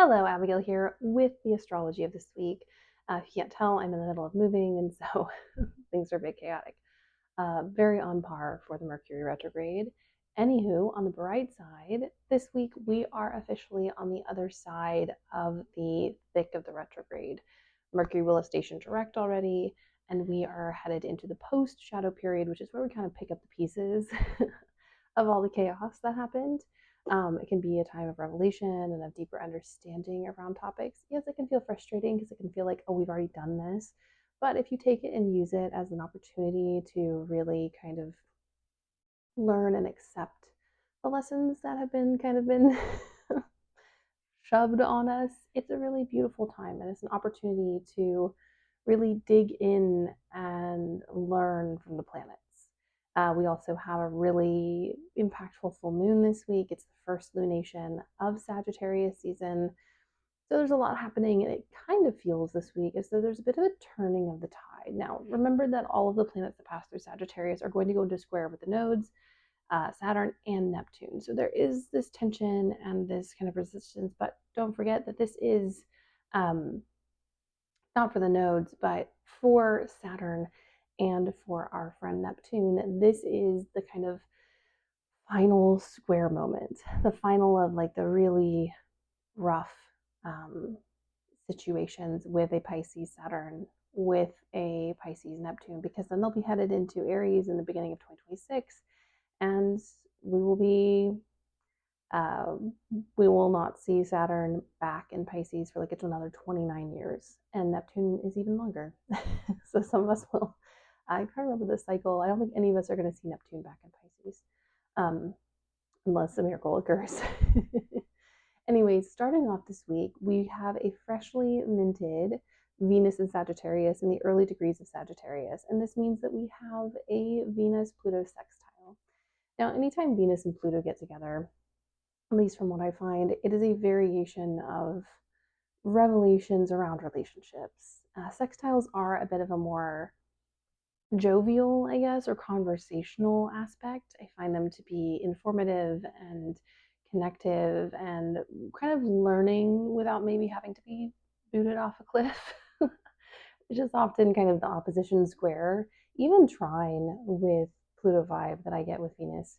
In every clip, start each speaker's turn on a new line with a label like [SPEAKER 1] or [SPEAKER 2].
[SPEAKER 1] Hello, Abigail here with the astrology of this week. If you can't tell, I'm in the middle of moving, and so things are a bit chaotic. Very on par for the Mercury retrograde. Anywho, on the bright side, this week we are officially on the other side of the thick of the retrograde. Mercury will have stationed direct already, and we are headed into the post shadow period, which is where we kind of pick up the pieces of all the chaos that happened. It can be a time of revelation and of deeper understanding around topics. Yes, it can feel frustrating because it can feel like, oh, we've already done this. But if you take it and use it as an opportunity to really kind of learn and accept the lessons that have been kind of been shoved on us, it's a really beautiful time, and it's an opportunity to really dig in and learn from the planets. We also have a really impactful full moon this week. It's the first lunation of Sagittarius season. So there's a lot happening, and it kind of feels this week as though there's a bit of a turning of the tide. Now, remember that all of the planets that pass through Sagittarius are going to go into square with the nodes, Saturn and Neptune. So there is this tension and this kind of resistance, but don't forget that this is um, not for the nodes, but for Saturn and for our friend Neptune. This is the kind of final square moment, the final of like the really rough um, situations with a Pisces Saturn, with a Pisces Neptune, because then they'll be headed into Aries in the beginning of 2026, and we will be uh, we will not see Saturn back in Pisces for like it's another 29 years, and Neptune is even longer. So some of us will. I can't remember this cycle. I don't think any of us are going to see Neptune back in Pisces, um, unless a miracle occurs. Anyways, starting off this week, we have a freshly minted Venus in Sagittarius in the early degrees of Sagittarius, and this means that we have a Venus-Pluto sextile. Now, anytime Venus and Pluto get together, at least from what I find, it is a variation of revelations around relationships. Sextiles are a bit of a more jovial, I guess, or conversational aspect. I find them to be informative and connective and kind of learning without maybe having to be booted off a cliff, which is often kind of the opposition square, even trine with Pluto vibe that I get with Venus.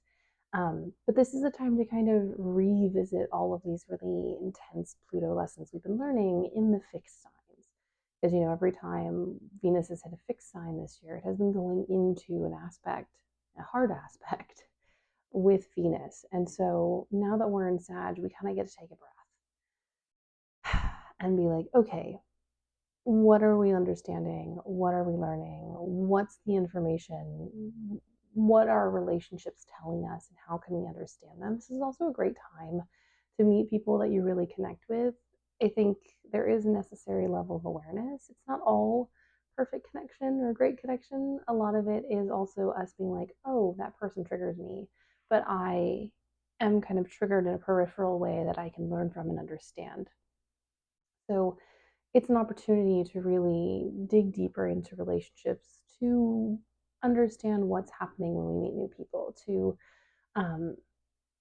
[SPEAKER 1] But this is a time to kind of revisit all of these really intense Pluto lessons we've been learning in the fixed signs. Because, every time Venus has hit a fixed sign this year, it has been going into an aspect, a hard aspect with Venus. And so now that we're in Sag, we kind of get to take a breath and be like, okay, what are we understanding? What are we learning? What's the information? What are relationships telling us, and how can we understand them? This is also a great time to meet people that you really connect with. I think there is a necessary level of awareness. It's not all perfect connection or great connection. A lot of it is also us being like, oh, that person triggers me, but I am kind of triggered in a peripheral way that I can learn from and understand. So it's an opportunity to really dig deeper into relationships, to understand what's happening when we meet new people, to um,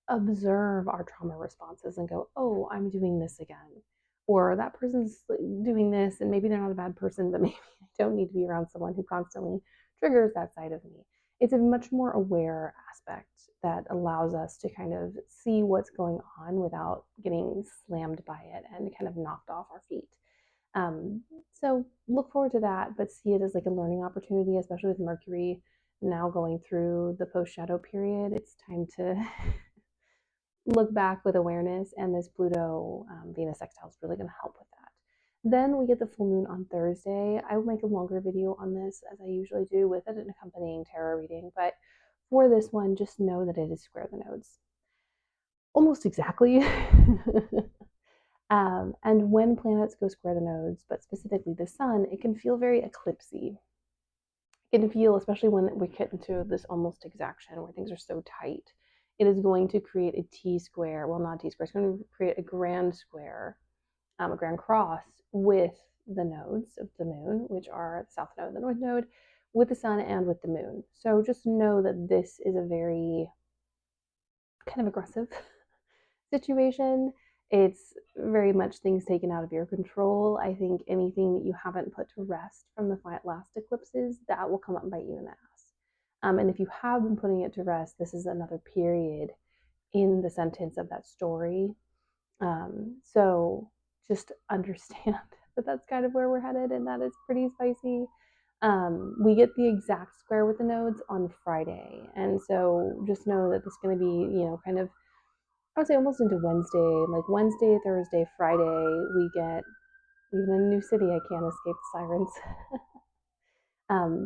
[SPEAKER 1] observe our trauma responses and go, oh, I'm doing this again. Or that person's doing this, and maybe they're not a bad person, but maybe I don't need to be around someone who constantly triggers that side of me. It's a much more aware aspect that allows us to kind of see what's going on without getting slammed by it and kind of knocked off our feet. Um, so look forward to that, but see it as like a learning opportunity, especially with Mercury now going through the post shadow period. It's time to look back with awareness, and this Pluto Venus sextile is really going to help with that. Then we get the full moon on Thursday. I will make a longer video on this, as I usually do, with an accompanying tarot reading, but for this one, just know that it is square the nodes. Almost exactly. And when planets go square the nodes, but specifically the sun, it can feel very eclipsy. It can feel, especially when we get into this almost exaction where things are so tight, it is going to create a T square. Well, not T square. It's going to create a grand square, a grand cross with the nodes of the moon, which are the south node, the north node, with the sun and with the moon. So just know that this is a very kind of aggressive situation. It's very much things taken out of your control. I think anything that you haven't put to rest from the last eclipses, that will come up and bite you in the ass. And if you have been putting it to rest, this is another period in the sentence of that story. So just understand that that's kind of where we're headed, and that is pretty spicy. We get the exact square with the nodes on Friday, and so just know that it's going to be, kind of, I would say almost into Wednesday, like Wednesday, Thursday, Friday. We get, even in a new city, I can't escape the sirens.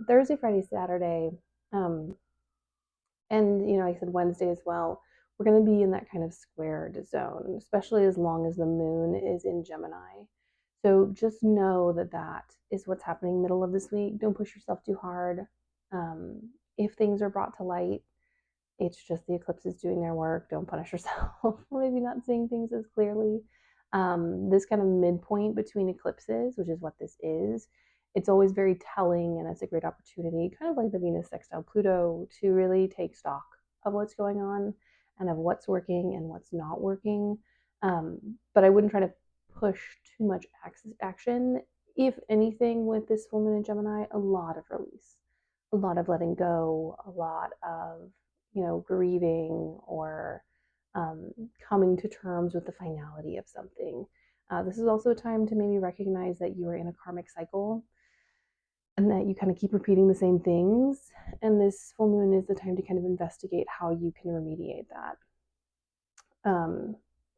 [SPEAKER 1] Thursday, Friday, Saturday, um, and like I said, Wednesday as well. We're going to be in that kind of squared zone, especially as long as the moon is in Gemini. So just know that that is what's happening middle of this week. Don't push yourself too hard. If things are brought to light, it's just the eclipses doing their work. Don't punish yourself for maybe not seeing things as clearly. This kind of midpoint between eclipses, which is what this is, it's always very telling, and it's a great opportunity, kind of like the Venus sextile Pluto, to really take stock of what's going on and of what's working and what's not working. But I wouldn't try to push too much action. If anything, with this full moon in Gemini, a lot of release, a lot of letting go, a lot of grieving, or coming to terms with the finality of something. This is also a time to maybe recognize that you are in a karmic cycle and that you kind of keep repeating the same things. And this full moon is the time to kind of investigate how you can remediate that.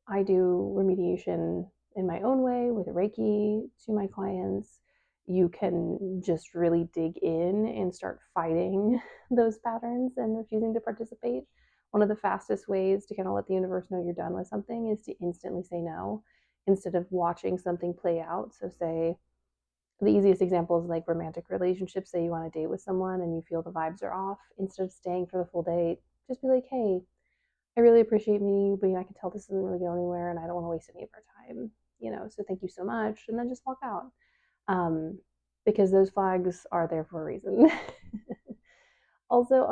[SPEAKER 1] I do remediation in my own way with Reiki to my clients. You can just really dig in and start fighting those patterns and refusing to participate. One of the fastest ways to kind of let the universe know you're done with something is to instantly say no instead of watching something play out. So, say the easiest example is like romantic relationships. Say you want to date with someone and you feel the vibes are off. Instead of staying for the full date, just be like, hey, I really appreciate meeting you, but I can tell this isn't really going anywhere and I don't want to waste any of our time, so thank you so much. And then just walk out. Because those flags are there for a reason. Also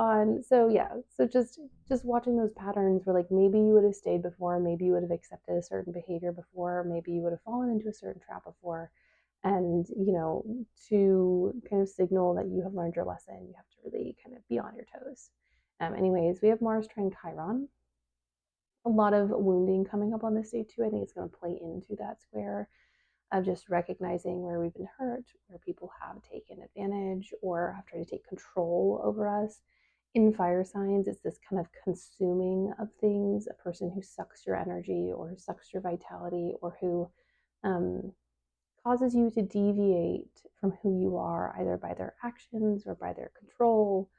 [SPEAKER 1] so yeah, so just watching those patterns where, like, maybe you would have stayed before, maybe you would have accepted a certain behavior before, maybe you would have fallen into a certain trap before, and to kind of signal that you have learned your lesson, you have to really kind of be on your toes. Anyways, we have Mars trine Chiron. A lot of wounding coming up on this day too. I think it's going to play into that square of just recognizing where we've been hurt, where people have taken advantage or have tried to take control over us. In fire signs, it's this kind of consuming of things, a person who sucks your energy or who sucks your vitality, or who causes you to deviate from who you are, either by their actions or by their control.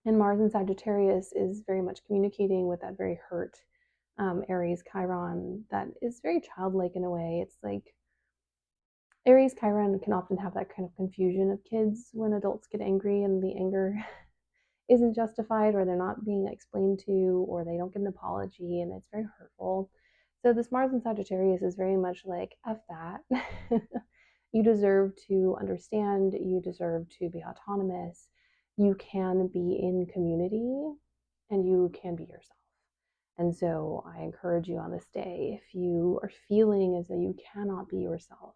[SPEAKER 1] And Mars in Sagittarius is very much communicating with that very hurt Aries Chiron that is very childlike in a way. It's like Aries Chiron can often have that kind of confusion of kids when adults get angry and the anger isn't justified, or they're not being explained to, or they don't get an apology, and it's very hurtful. So this Mars in Sagittarius is very much like, F that. You deserve to understand, you deserve to be autonomous, you can be in community, and you can be yourself. And so I encourage you on this day, if you are feeling as though you cannot be yourself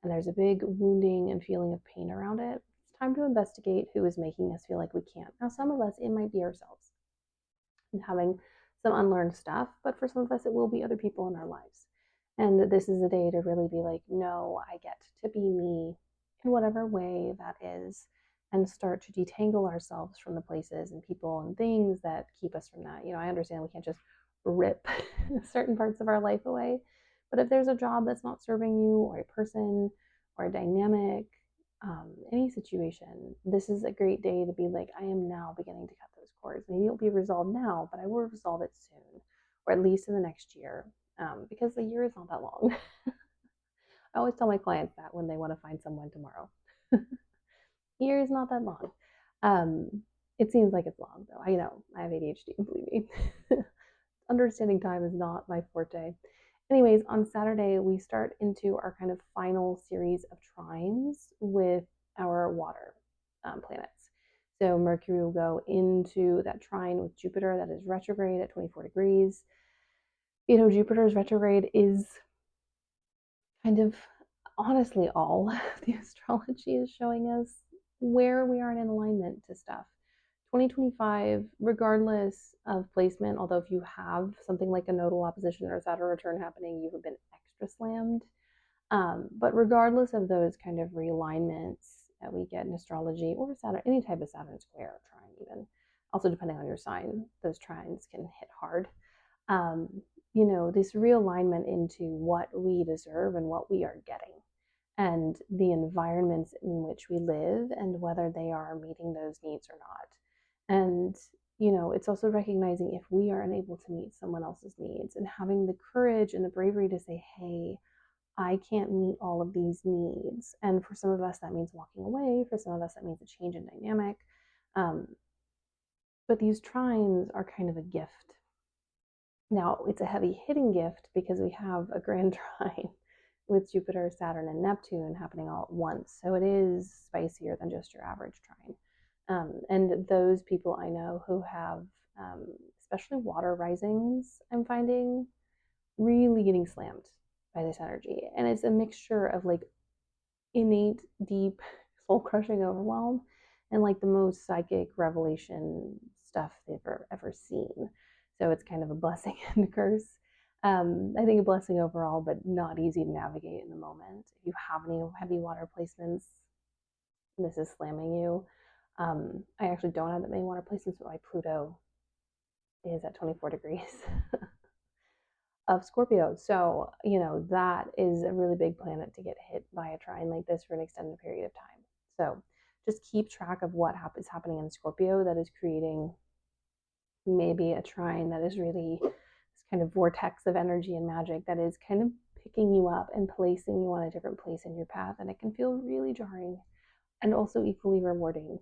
[SPEAKER 1] and there's a big wounding and feeling of pain around it, it's time to investigate who is making us feel like we can't. Now, some of us, it might be ourselves and having some unlearned stuff, but for some of us, it will be other people in our lives. And this is a day to really be like, no, I get to be me in whatever way that is, and start to detangle ourselves from the places and people and things that keep us from that. I understand we can't just rip certain parts of our life away, but if there's a job that's not serving you, or a person, or a dynamic, any situation, this is a great day to be like, I am now beginning to cut those cords. Maybe it'll be resolved now, but I will resolve it soon, or at least in the next year, because the year is not that long. I always tell my clients that when they want to find someone tomorrow. Year is not that long. It seems like it's long, though. I know, I have ADHD, believe me. Understanding time is not my forte. Anyways, on Saturday, we start into our kind of final series of trines with our water planets. So Mercury will go into that trine with Jupiter that is retrograde at 24 degrees. Jupiter's retrograde is kind of honestly all the astrology is showing us where we are in alignment to stuff. 2025, regardless of placement, although if you have something like a nodal opposition or a Saturn return happening, you have been extra slammed. But regardless of those kind of realignments that we get in astrology or Saturn, any type of Saturn square or trine, even, also depending on your sign, those trines can hit hard. Um, this realignment into what we deserve and what we are getting, and the environments in which we live, and whether they are meeting those needs or not. And, it's also recognizing if we are unable to meet someone else's needs and having the courage and the bravery to say, hey, I can't meet all of these needs. And for some of us, that means walking away. For some of us, that means a change in dynamic. Um, but these trines are kind of a gift. Now, it's a heavy hitting gift because we have a grand trine with Jupiter, Saturn, and Neptune happening all at once. So it is spicier than just your average trine. And those people I know who have, especially water risings, I'm finding really getting slammed by this energy. And it's a mixture of like innate, deep, soul crushing overwhelm and like the most psychic revelation stuff they've ever seen. So it's kind of a blessing and a curse. I think a blessing overall, but not easy to navigate in the moment. If you have any heavy water placements, this is slamming you. I actually don't have that many water placements, but my Pluto is at 24 degrees of Scorpio. So, that is a really big planet to get hit by a trine like this for an extended period of time. So just keep track of what is happening in Scorpio that is creating maybe a trine that is really this kind of vortex of energy and magic that is kind of picking you up and placing you on a different place in your path. And it can feel really jarring and also equally rewarding.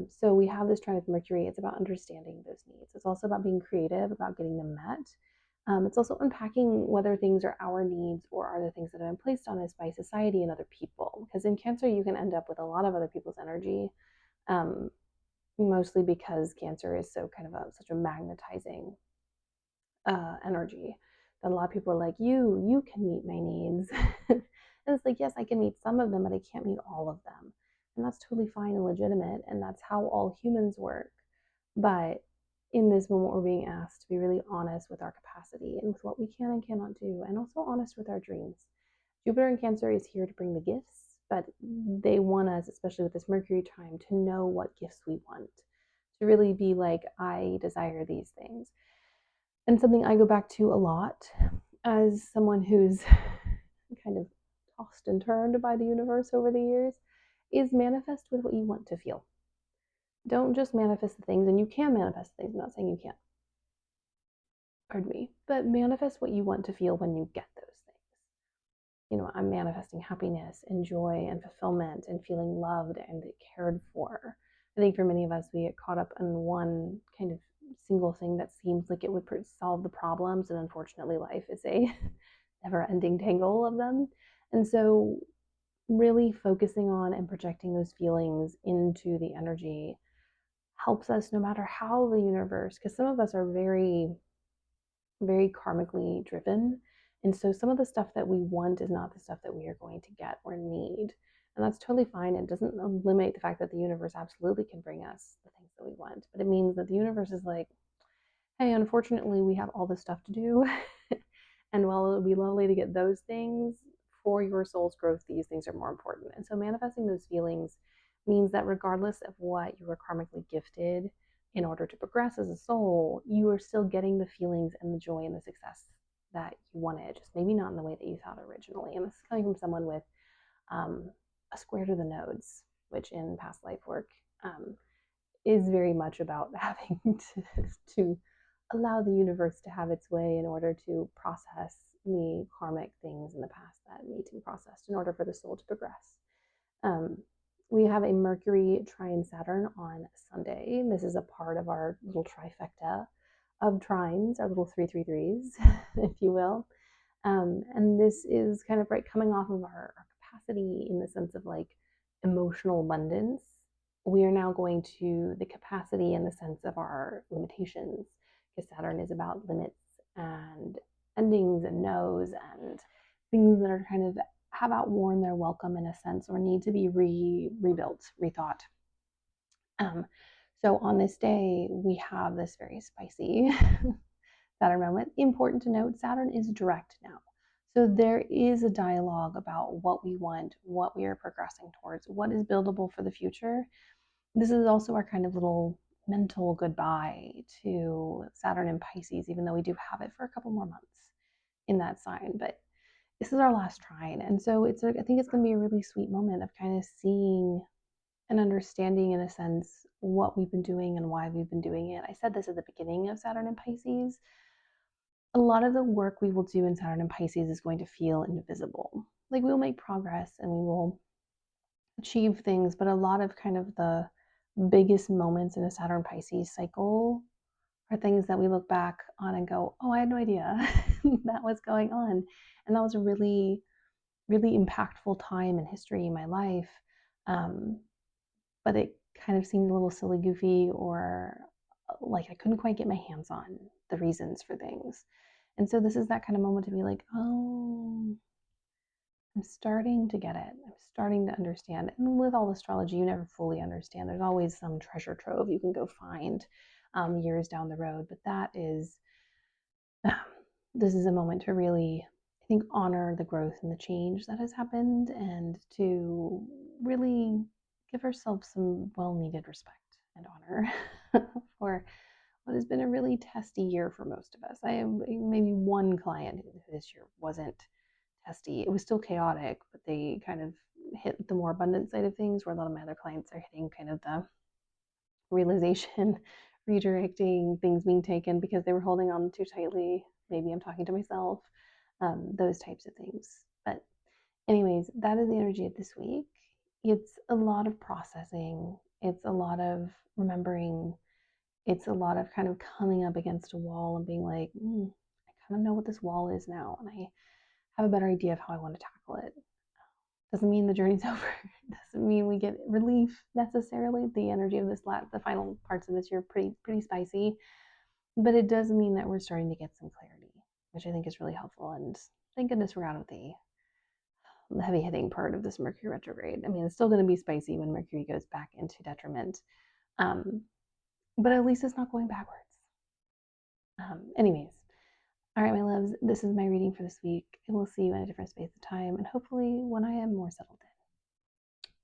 [SPEAKER 1] So we have this trine with Mercury. It's about understanding those needs. It's also about being creative, about getting them met. It's also unpacking whether things are our needs or are the things that have been placed on us by society and other people. Because in Cancer, you can end up with a lot of other people's energy, mostly because Cancer is so kind of such a magnetizing energy that a lot of people are like, you can meet my needs. And it's like, yes, I can meet some of them, but I can't meet all of them. And that's totally fine and legitimate. And that's how all humans work. But in this moment, we're being asked to be really honest with our capacity and with what we can and cannot do, and also honest with our dreams. Jupiter in Cancer is here to bring the gifts, but they want us, especially with this Mercury time, to know what gifts we want, to really be like, I desire these things. And something I go back to a lot as someone who's kind of tossed and turned by the universe over the years is manifest with what you want to feel. Don't just manifest the things, and you can manifest things. I'm not saying you can't. Pardon me. But manifest what you want to feel when you get those things. I'm manifesting happiness and joy and fulfillment and feeling loved and cared for. I think for many of us, we get caught up in one kind of single thing that seems like it would solve the problems. And unfortunately, life is a never ending tangle of them. And so, really focusing on and projecting those feelings into the energy helps us no matter how the universe, because some of us are very, very karmically driven. And so some of the stuff that we want is not the stuff that we are going to get or need. And that's totally fine. It doesn't eliminate the fact that the universe absolutely can bring us the things that we want. But it means that the universe is like, hey, unfortunately, we have all this stuff to do. And while it would be lovely to get those things, for your soul's growth, these things are more important. And so manifesting those feelings means that regardless of what you were karmically gifted in order to progress as a soul, you are still getting the feelings and the joy and the success that you wanted, just maybe not in the way that you thought originally. And this is coming from someone with a square to the nodes, which in past life work is very much about having to allow the universe to have its way in order to process the karmic things in the past that need to be processed in order for the soul to progress. We have a Mercury trine Saturn on Sunday. This is a part of our little trifecta of trines, our little 333s, if you will. And this is kind of right coming off of our capacity in the sense of like emotional abundance. We are now going to the capacity in the sense of our limitations, because Saturn is about limits and endings and no's and things that are kind of have outworn their welcome in a sense or need to be rebuilt, rethought. Um, so on this day, we have this very spicy Saturn moment. Important to note, Saturn is direct now. So there is a dialogue about what we want, what we are progressing towards, what is buildable for the future. This is also our kind of little mental goodbye to Saturn and Pisces, even though we do have it for a couple more months in that sign. But this is our last trine. And so I think it's going to be a really sweet moment of kind of seeing and understanding, in a sense, what we've been doing and why we've been doing it. I said this at the beginning of Saturn and Pisces. A lot of the work we will do in Saturn and Pisces is going to feel invisible. Like we'll make progress and we will achieve things, but a lot of kind of the biggest moments in a Saturn Pisces cycle are things that we look back on and go, oh, I had no idea that was going on. And that was a really, really impactful time in history in my life. Um, but it kind of seemed a little silly, goofy, or like I couldn't quite get my hands on the reasons for things. And so this is that kind of moment to be like, oh, I'm starting to get it. I'm starting to understand. And with all astrology, you never fully understand. There's always some treasure trove you can go find years down the road. But that is, um, this is a moment to really, I think, honor the growth and the change that has happened and to really give ourselves some well needed respect and honor for what has been a really testy year for most of us. I have maybe one client who this year wasn't testy. It was still chaotic, but they kind of hit the more abundant side of things, where a lot of my other clients are hitting kind of the realization, redirecting, things being taken because they were holding on too tightly. Maybe I'm talking to myself, those types of things. But, anyways, that is the energy of this week. It's a lot of processing, it's a lot of remembering, it's a lot of kind of coming up against a wall and being like, I kind of know what this wall is now, and I have a better idea of how I want to tackle it. Doesn't mean the journey's over. Doesn't mean we get relief necessarily. The energy of the final parts of this year, pretty spicy, but it does mean that we're starting to get some clarity, which I think is really helpful. And thank goodness we're out of the heavy hitting part of this Mercury retrograde. I mean, it's still going to be spicy when Mercury goes back into detriment, um, but at least it's not going backwards. Anyways, all right, my loves, this is my reading for this week. And we'll see you in a different space of time, and hopefully when I am more settled in.